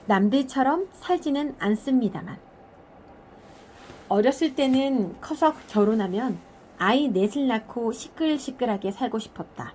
남들처럼 살지는 않습니다만. 어렸을 때는 커서 결혼하면 아이 넷을 낳고 시끌시끌하게 살고 싶었다.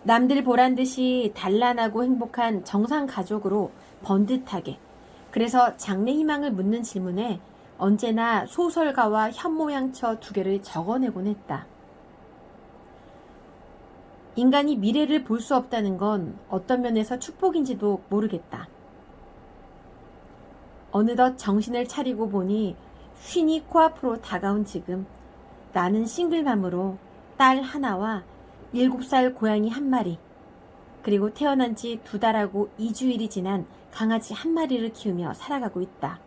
남들 보란 듯이 단란하고 행복한 정상 가족으로 번듯하게. 그래서 장래 희망을 묻는 질문에 언제나 소설가와 현모양처 두 개를 적어내곤 했다. 인간이 미래를 볼 수 없다는 건 어떤 면에서 축복인지도 모르겠다. 어느덧 정신을 차리고 보니 쉰이 코앞으로 다가온 지금 나는 싱글맘으로 딸 하나와 7살 고양이 한 마리, 그리고 태어난 지 2달하고 2주일이 지난 강아지 한 마리를 키우며 살아가고 있다.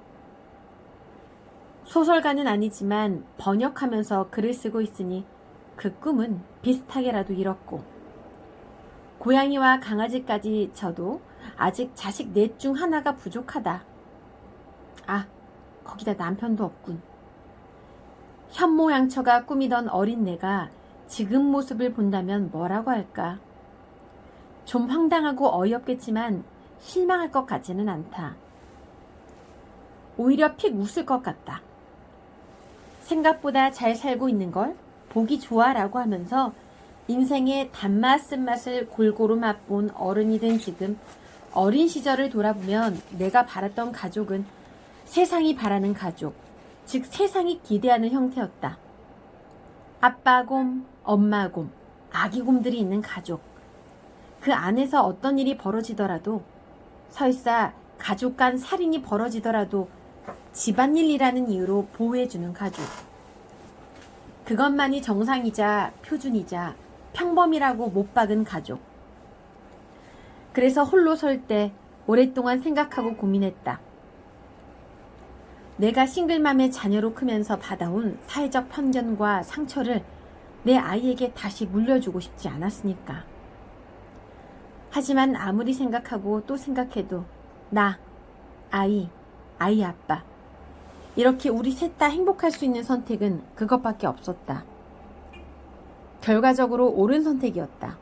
소설가는 아니지만 번역하면서 글을 쓰고 있으니 그 꿈은 비슷하게라도 이뤘고, 고양이와 강아지까지 저도 아직 자식 넷 중 하나가 부족하다. 아, 거기다 남편도 없군. 현모양처가 꾸미던 어린 내가 지금 모습을 본다면 뭐라고 할까? 좀 황당하고 어이없겠지만 실망할 것 같지는 않다. 오히려 픽 웃을 것 같다. 생각보다 잘 살고 있는 걸 보기 좋아라고 하면서 인생의 단맛 쓴맛을 골고루 맛본 어른이 된 지금 어린 시절을 돌아보면 내가 바랐던 가족은 세상이 바라는 가족, 즉 세상이 기대하는 형태였다. 아빠곰, 엄마곰, 아기곰들이 있는 가족. 그 안에서 어떤 일이 벌어지더라도, 설사 가족 간 살인이 벌어지더라도 집안일이라는 이유로 보호해주는 가족. 그것만이 정상이자 표준이자 평범이라고 못 박은 가족. 그래서 홀로 설 때 오랫동안 생각하고 고민했다. 내가 싱글맘의 자녀로 크면서 받아온 사회적 편견과 상처를 내 아이에게 다시 물려주고 싶지 않았으니까. 하지만 아무리 생각하고 또 생각해도 나, 아이 아빠, 이렇게 우리 셋 다 행복할 수 있는 선택은 그것밖에 없었다. 결과적으로 옳은 선택이었다.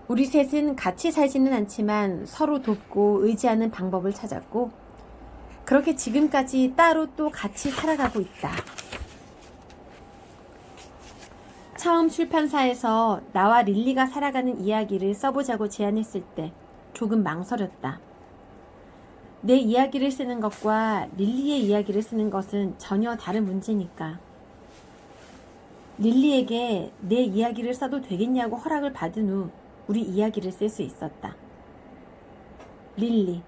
우리 셋은 같이 살지는 않지만 서로 돕고 의지하는 방법을 찾았고, 그렇게 지금까지 따로 또 같이 살아가고 있다. 처음 출판사에서 나와 릴리가 살아가는 이야기를 써보자고 제안했을 때 조금 망설였다. 내 이야기를 쓰는 것과 릴리의 이야기를 쓰는 것은 전혀 다른 문제니까. 릴리에게 내 이야기를 써도 되겠냐고 허락을 받은 후 우리 이야기를 쓸 수 있었다. 릴리,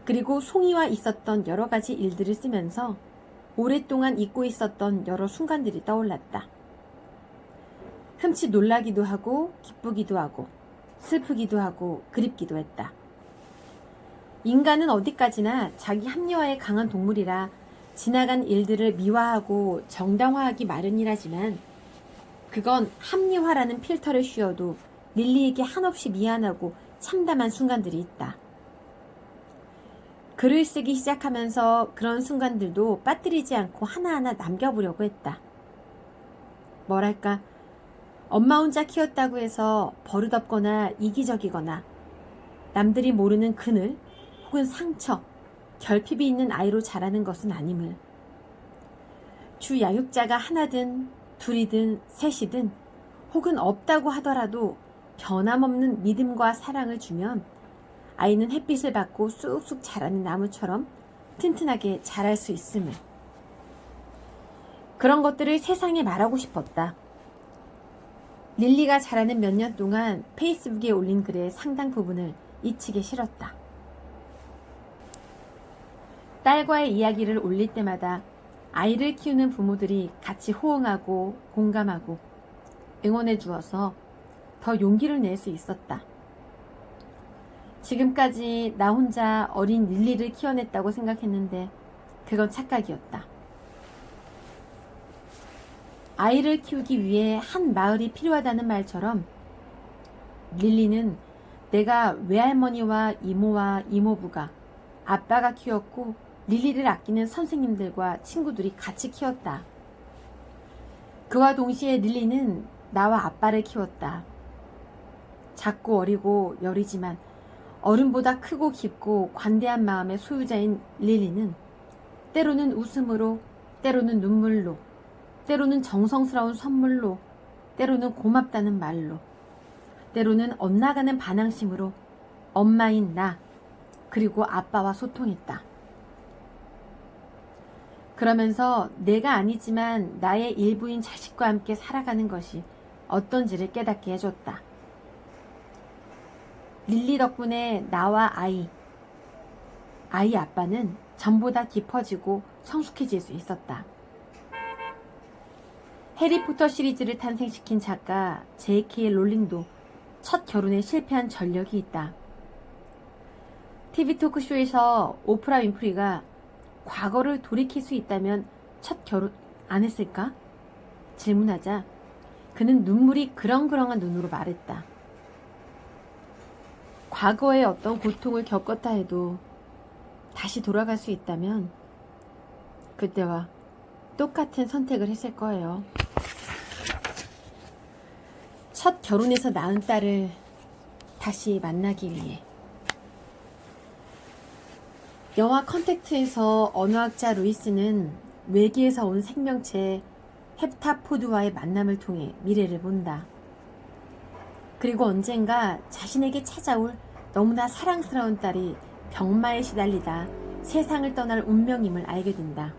그리고 송이와 있었던 여러 가지 일들을 쓰면서 오랫동안 잊고 있었던 여러 순간들이 떠올랐다. 흠칫 놀라기도 하고 기쁘기도 하고 슬프기도 하고 그립기도 했다. 인간은 어디까지나 자기 합리화에 강한 동물이라 지나간 일들을 미화하고 정당화하기 마련이라지만, 그건 합리화라는 필터를 씌워도 릴리에게 한없이 미안하고 참담한 순간들이 있다. 글을 쓰기 시작하면서 그런 순간들도 빠뜨리지 않고 하나하나 남겨보려고 했다. 뭐랄까, 엄마 혼자 키웠다고 해서 버릇없거나 이기적이거나 남들이 모르는 그늘 혹은 상처, 결핍이 있는 아이로 자라는 것은 아님을. 주 양육자가 하나든 둘이든 셋이든 혹은 없다고 하더라도 변함없는 믿음과 사랑을 주면 아이는 햇빛을 받고 쑥쑥 자라는 나무처럼 튼튼하게 자랄 수 있음을. 그런 것들을 세상에 말하고 싶었다. 릴리가 자라는 몇 년 동안 페이스북에 올린 글의 상당 부분을 잊히기 싫었다. 딸과의 이야기를 올릴 때마다 아이를 키우는 부모들이 같이 호응하고 공감하고 응원해 주어서 더 용기를 낼 수 있었다. 지금까지 나 혼자 어린 릴리를 키워냈다고 생각했는데 그건 착각이었다. 아이를 키우기 위해 한 마을이 필요하다는 말처럼 릴리는 내가 외할머니와 이모와 이모부가, 아빠가 키웠고 릴리를 아끼는 선생님들과 친구들이 같이 키웠다. 그와 동시에 릴리는 나와 아빠를 키웠다. 작고 어리고 여리지만 어른보다 크고 깊고 관대한 마음의 소유자인 릴리는 때로는 웃음으로, 때로는 눈물로, 때로는 정성스러운 선물로, 때로는 고맙다는 말로, 때로는 엇나가는 반항심으로 엄마인 나, 그리고 아빠와 소통했다. 그러면서 내가 아니지만 나의 일부인 자식과 함께 살아가는 것이 어떤지를 깨닫게 해줬다. 릴리 덕분에 나와 아이 아빠는 전보다 깊어지고 성숙해질 수 있었다. 해리포터 시리즈를 탄생시킨 작가 J.K. 롤링도 첫 결혼에 실패한 전력이 있다. TV 토크쇼에서 오프라 윈프리가 과거를 돌이킬 수 있다면 첫 결혼 안 했을까? 질문하자 그는 눈물이 그렁그렁한 눈으로 말했다. 과거에 어떤 고통을 겪었다 해도 다시 돌아갈 수 있다면 그때와 똑같은 선택을 했을 거예요. 첫 결혼에서 낳은 딸을 다시 만나기 위해. 영화 컨택트에서 언어학자 루이스는 외계에서 온 생명체 헵타포드와의 만남을 통해 미래를 본다. 그리고 언젠가 자신에게 찾아올 너무나 사랑스러운 딸이 병마에 시달리다 세상을 떠날 운명임을 알게 된다.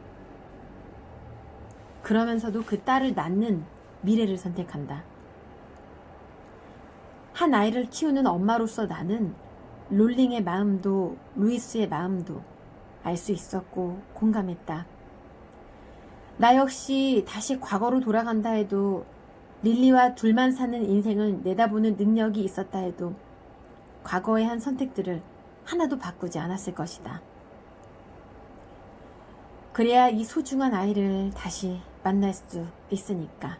그러면서도 그 딸을 낳는 미래를 선택한다. 한 아이를 키우는 엄마로서 나는 롤링의 마음도 루이스의 마음도 알 수 있었고 공감했다. 나 역시 다시 과거로 돌아간다 해도 릴리와 둘만 사는 인생을 내다보는 능력이 있었다 해도 과거의 한 선택들을 하나도 바꾸지 않았을 것이다. 그래야 이 소중한 아이를 다시 만날 수 있으니까.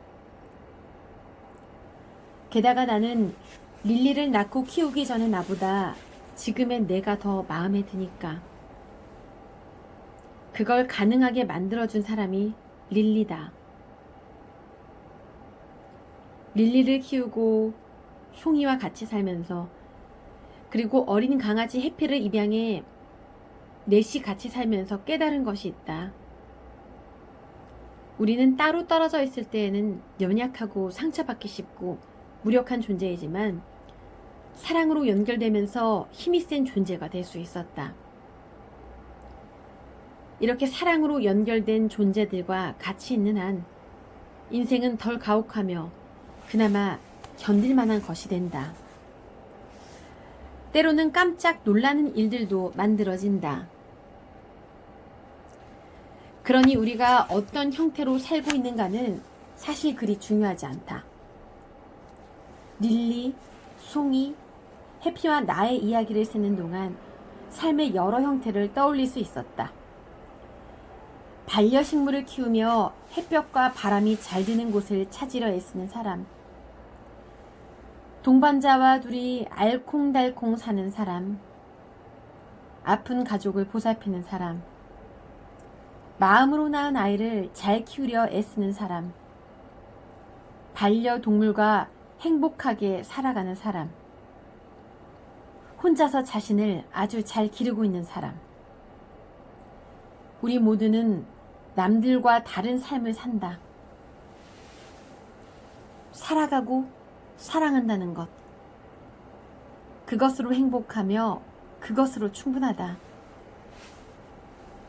게다가 나는 릴리를 낳고 키우기 전에 나보다 지금의 내가 더 마음에 드니까. 그걸 가능하게 만들어준 사람이 릴리다. 릴리를 키우고 송이와 같이 살면서 그리고 어린 강아지 해피를 입양해 넷이 같이 살면서 깨달은 것이 있다. 우리는 따로 떨어져 있을 때에는 연약하고 상처받기 쉽고 무력한 존재이지만 사랑으로 연결되면서 힘이 센 존재가 될 수 있었다. 이렇게 사랑으로 연결된 존재들과 같이 있는 한 인생은 덜 가혹하며 그나마 견딜 만한 것이 된다. 때로는 깜짝 놀라는 일들도 만들어진다. 그러니 우리가 어떤 형태로 살고 있는가는 사실 그리 중요하지 않다. 릴리, 송이, 해피와 나의 이야기를 쓰는 동안 삶의 여러 형태를 떠올릴 수 있었다. 반려식물을 키우며 햇볕과 바람이 잘 드는 곳을 찾으려 애쓰는 사람, 동반자와 둘이 알콩달콩 사는 사람, 아픈 가족을 보살피는 사람, 마음으로 낳은 아이를 잘 키우려 애쓰는 사람, 반려동물과 행복하게 살아가는 사람, 혼자서 자신을 아주 잘 기르고 있는 사람. 우리 모두는 남들과 다른 삶을 산다. 살아가고 사랑한다는 것. 그것으로 행복하며 그것으로 충분하다.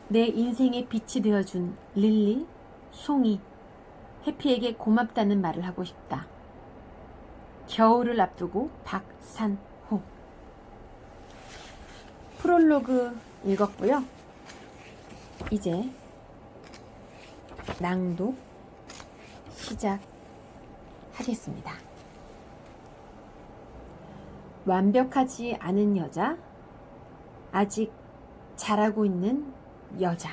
내 인생의 빛이 되어준 릴리, 송이, 해피에게 고맙다는 말을 하고 싶다. 겨울을 앞두고 박산호. 프롤로그 읽었고요. 이제 낭독 시작하겠습니다. 완벽하지 않은 여자, 아직 자라고 있는 여자.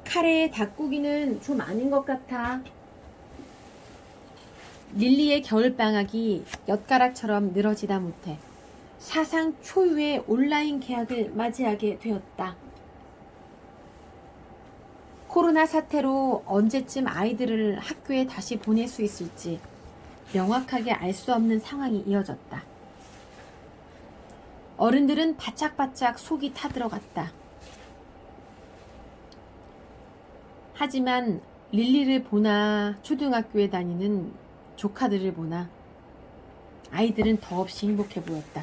카레의 닭고기는 좀 아닌 것 같아. 릴리의 겨울방학이 엿가락처럼 늘어지다 못해 사상 초유의 온라인 계약을 맞이하게 되었다. 코로나 사태로 언제쯤 아이들을 학교에 다시 보낼 수 있을지 명확하게 알 수 없는 상황이 이어졌다. 어른들은 바짝바짝 속이 타들어갔다. 하지만 릴리를 보나 초등학교에 다니는 조카들을 보나 아이들은 더없이 행복해 보였다.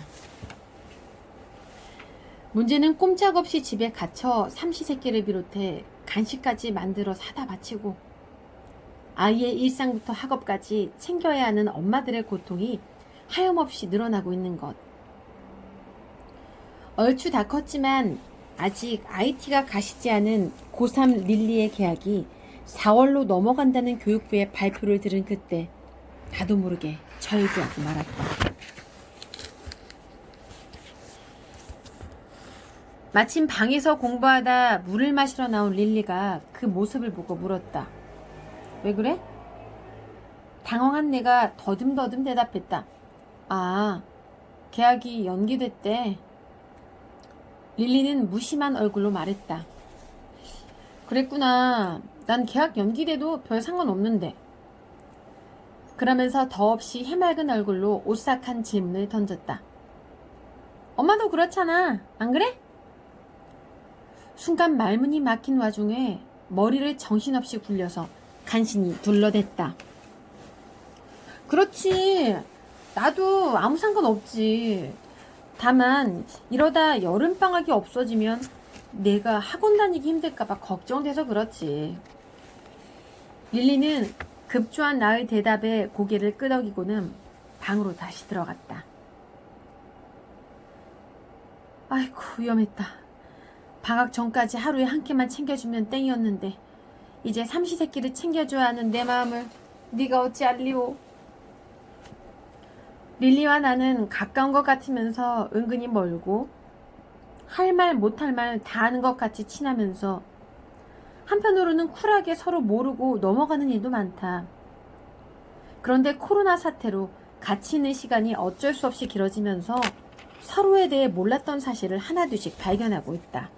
문제는 꼼짝없이 집에 갇혀 삼시세끼를 비롯해 간식까지 만들어 사다 바치고 아이의 일상부터 학업까지 챙겨야 하는 엄마들의 고통이 하염없이 늘어나고 있는 것. 얼추 다 컸지만 아직 IT가 가시지 않은 고3 릴리의 계약이 4월로 넘어간다는 교육부의 발표를 들은 그때 나도 모르게 절규하고 말았다. 마침 방에서 공부하다 물을 마시러 나온 릴리가 그 모습을 보고 물었다. 왜 그래? 당황한 내가 더듬더듬 대답했다. 아, 계약이 연기됐대. 릴리는 무심한 얼굴로 말했다. 그랬구나. 난 계약 연기돼도 별 상관없는데. 그러면서 더없이 해맑은 얼굴로 오싹한 질문을 던졌다. 엄마도 그렇잖아. 안 그래? 순간 말문이 막힌 와중에 머리를 정신없이 굴려서 간신히 둘러댔다. 그렇지. 나도 아무 상관없지. 다만 이러다 여름방학이 없어지면 내가 학원 다니기 힘들까봐 걱정돼서 그렇지. 릴리는 급조한 나의 대답에 고개를 끄덕이고는 방으로 다시 들어갔다. 아이고 위험했다. 방학 전까지 하루에 한 끼만 챙겨주면 땡이었는데 이제 삼시세끼를 챙겨줘야 하는 내 마음을 네가 어찌 알리오. 릴리와 나는 가까운 것 같으면서 은근히 멀고 할 말 못할 말 다 하는 것 같이 친하면서 한편으로는 쿨하게 서로 모르고 넘어가는 일도 많다. 그런데 코로나 사태로 같이 있는 시간이 어쩔 수 없이 길어지면서 서로에 대해 몰랐던 사실을 하나둘씩 발견하고 있다.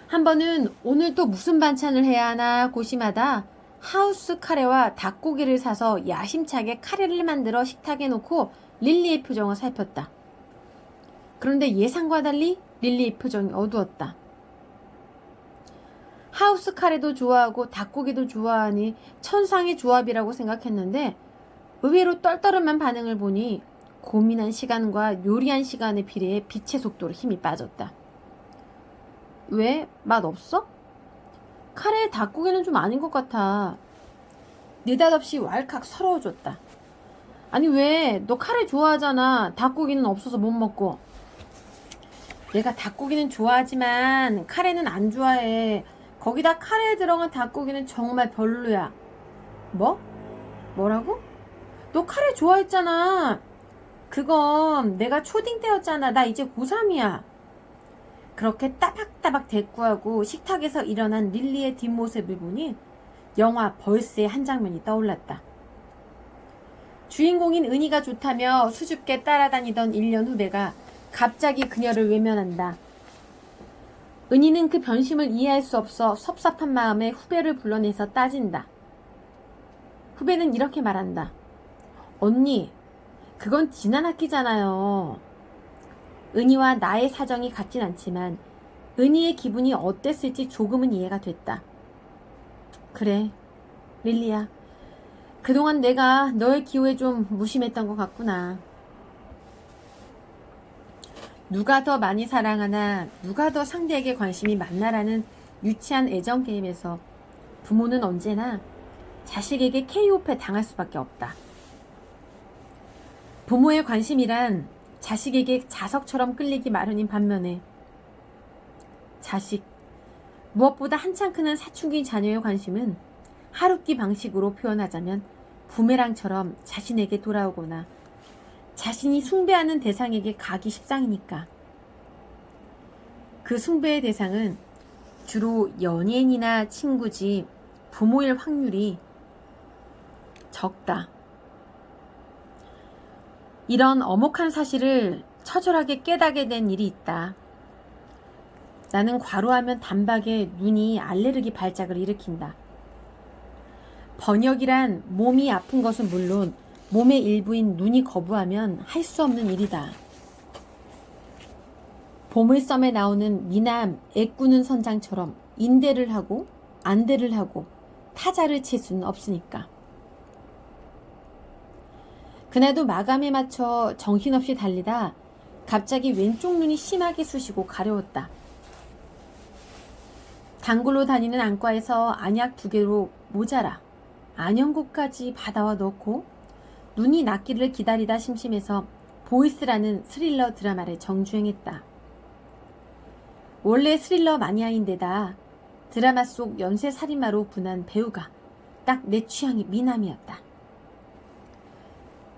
한 번은 오늘 또 무슨 반찬을 해야 하나 고심하다 하우스 카레와 닭고기를 사서 야심차게 카레를 만들어 식탁에 놓고 릴리의 표정을 살폈다. 그런데 예상과 달리 릴리의 표정이 어두웠다. 하우스 카레도 좋아하고 닭고기도 좋아하니 천상의 조합이라고 생각했는데 의외로 떨떠름한 반응을 보니 고민한 시간과 요리한 시간에 비례해 빛의 속도로 힘이 빠졌다. 왜? 맛 없어? 카레에 닭고기는 좀 아닌 것 같아. 느닷없이 왈칵 서러워졌다. 아니 왜? 너 카레 좋아하잖아. 닭고기는 없어서 못 먹고. 내가 닭고기는 좋아하지만 카레는 안 좋아해. 거기다 카레에 들어간 닭고기는 정말 별로야. 뭐? 뭐라고? 너 카레 좋아했잖아. 그건 내가 초딩 때였잖아. 나 이제 고3이야. 그렇게 따박따박 대꾸하고 식탁에서 일어난 릴리의 뒷모습을 보니 영화 벌스의 한 장면이 떠올랐다. 주인공인 은희가 좋다며 수줍게 따라다니던 1년 후배가 갑자기 그녀를 외면한다. 은희는 그 변심을 이해할 수 없어 섭섭한 마음에 후배를 불러내서 따진다. 후배는 이렇게 말한다. 언니, 그건 지난 학기잖아요. 은희와 나의 사정이 같진 않지만 은희의 기분이 어땠을지 조금은 이해가 됐다. 그래, 릴리야. 그동안 내가 너의 기호에 좀 무심했던 것 같구나. 누가 더 많이 사랑하나, 누가 더 상대에게 관심이 많나라는 유치한 애정 게임에서 부모는 언제나 자식에게 KO패 당할 수밖에 없다. 부모의 관심이란 자식에게 자석처럼 끌리기 마련인 반면에 자식, 무엇보다 한창 크는 사춘기 자녀의 관심은 하루끼 방식으로 표현하자면 부메랑처럼 자신에게 돌아오거나 자신이 숭배하는 대상에게 가기 십상이니까. 그 숭배의 대상은 주로 연예인이나 친구지 부모일 확률이 적다. 이런 엄혹한 사실을 처절하게 깨닫게 된 일이 있다. 나는 과로하면 단박에 눈이 알레르기 발작을 일으킨다. 번역이란 몸이 아픈 것은 물론 몸의 일부인 눈이 거부하면 할 수 없는 일이다. 보물섬에 나오는 미남 애꾸는 선장처럼 인대를 하고 안대를 하고 타자를 칠 수는 없으니까. 그날도 마감에 맞춰 정신없이 달리다 갑자기 왼쪽 눈이 심하게 쑤시고 가려웠다. 단골로 다니는 안과에서 안약 2개로 모자라 안연고까지 받아와 넣고 눈이 낫기를 기다리다 심심해서 보이스라는 스릴러 드라마를 정주행했다. 원래 스릴러 마니아인데다 드라마 속 연쇄살인마로 분한 배우가 딱 내 취향의 미남이었다.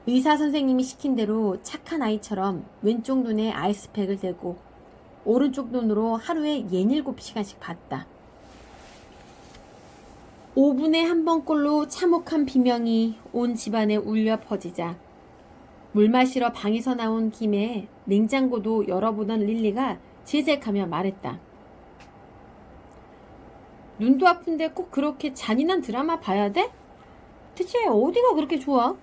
의사 선생님이 시킨 대로 착한 아이처럼 왼쪽 눈에 아이스팩을 대고 오른쪽 눈으로 하루에 67시간씩 봤다. 5분에 한 번꼴로 참혹한 비명이 온 집안에 울려 퍼지자 물 마시러 방에서 나온 김에 냉장고도 열어보던 릴리가 질색하며 말했다. 눈도 아픈데 꼭 그렇게 잔인한 드라마 봐야 돼? 대체 어디가 그렇게 좋아?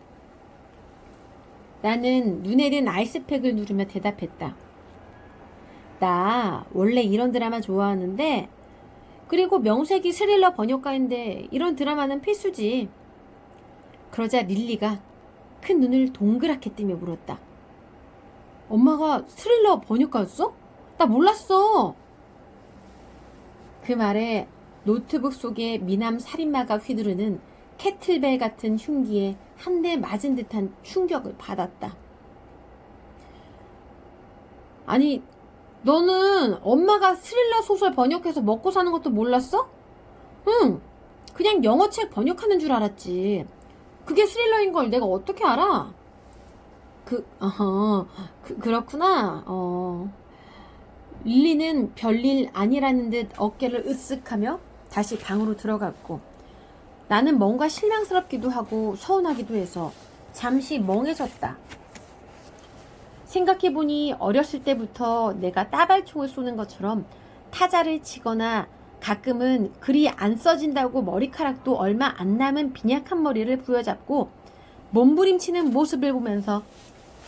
나는 눈에 든 아이스팩을 누르며 대답했다. 나 원래 이런 드라마 좋아하는데 그리고 명색이 스릴러 번역가인데 이런 드라마는 필수지. 그러자 릴리가 큰 눈을 동그랗게 뜨며 물었다. 엄마가 스릴러 번역가였어? 나 몰랐어. 그 말에 노트북 속에 미남 살인마가 휘두르는 캐틀벨 같은 흉기에 한 대 맞은 듯한 충격을 받았다. 아니, 너는 엄마가 스릴러 소설 번역해서 먹고 사는 것도 몰랐어? 응, 그냥 영어책 번역하는 줄 알았지. 그게 스릴러인 걸 내가 어떻게 알아? 그렇구나. 릴리는 별일 아니라는 듯 어깨를 으쓱하며 다시 방으로 들어갔고 나는 뭔가 실망스럽기도 하고 서운하기도 해서 잠시 멍해졌다. 생각해보니 어렸을 때부터 내가 따발총을 쏘는 것처럼 타자를 치거나 가끔은 글이 안 써진다고 머리카락도 얼마 안 남은 빈약한 머리를 부여잡고 몸부림치는 모습을 보면서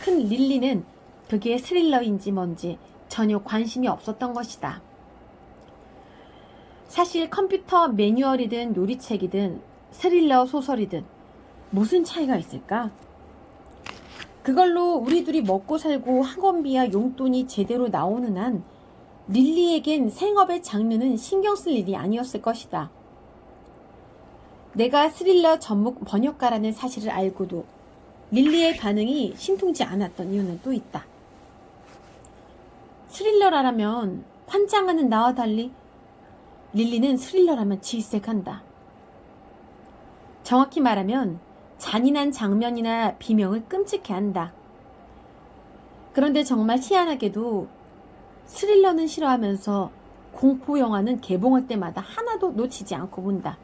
큰 릴리는 그게 스릴러인지 뭔지 전혀 관심이 없었던 것이다. 사실 컴퓨터 매뉴얼이든 요리책이든 스릴러 소설이든 무슨 차이가 있을까? 그걸로 우리 둘이 먹고 살고 학원비와 용돈이 제대로 나오는 한 릴리에겐 생업의 장르는 신경 쓸 일이 아니었을 것이다. 내가 스릴러 전문 번역가라는 사실을 알고도 릴리의 반응이 신통치 않았던 이유는 또 있다. 스릴러라면 환장하는 나와 달리 릴리는 스릴러라면 질색한다. 정확히 말하면 잔인한 장면이나 비명을 끔찍해한다. 그런데 정말 희한하게도 스릴러는 싫어하면서 공포영화는 개봉할 때마다 하나도 놓치지 않고 본다.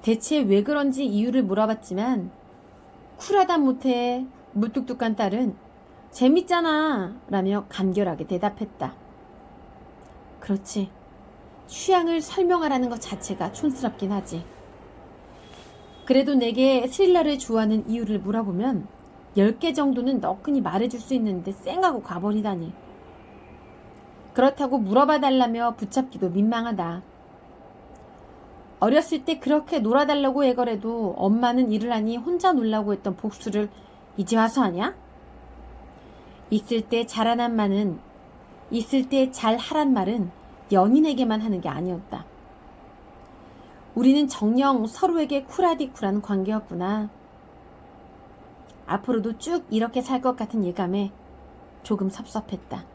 대체 왜 그런지 이유를 물어봤지만 쿨하다 못해 무뚝뚝한 딸은 재밌잖아 라며 간결하게 대답했다. 그렇지. 취향을 설명하라는 것 자체가 촌스럽긴 하지. 그래도 내게 스릴러를 좋아하는 이유를 물어보면 10개 정도는 너끈히 말해줄 수 있는데 쌩하고 가버리다니. 그렇다고 물어봐달라며 붙잡기도 민망하다. 어렸을 때 그렇게 놀아달라고 애걸해도 엄마는 일을 하니 혼자 놀라고 했던 복수를 이제 와서 하냐? 있을 때 잘하란 말은, 있을 때 잘하란 말은 연인에게만 하는 게 아니었다. 우리는 정녕 서로에게 쿨하디쿨한 관계였구나. 앞으로도 쭉 이렇게 살 것 같은 예감에 조금 섭섭했다.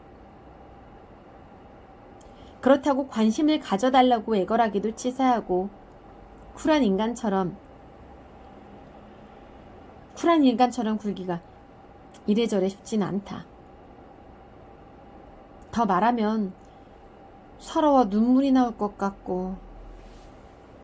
그렇다고 관심을 가져달라고 애걸하기도 치사하고 쿨한 인간처럼 굴기가 이래저래 쉽진 않다. 더 말하면 서러워 눈물이 나올 것 같고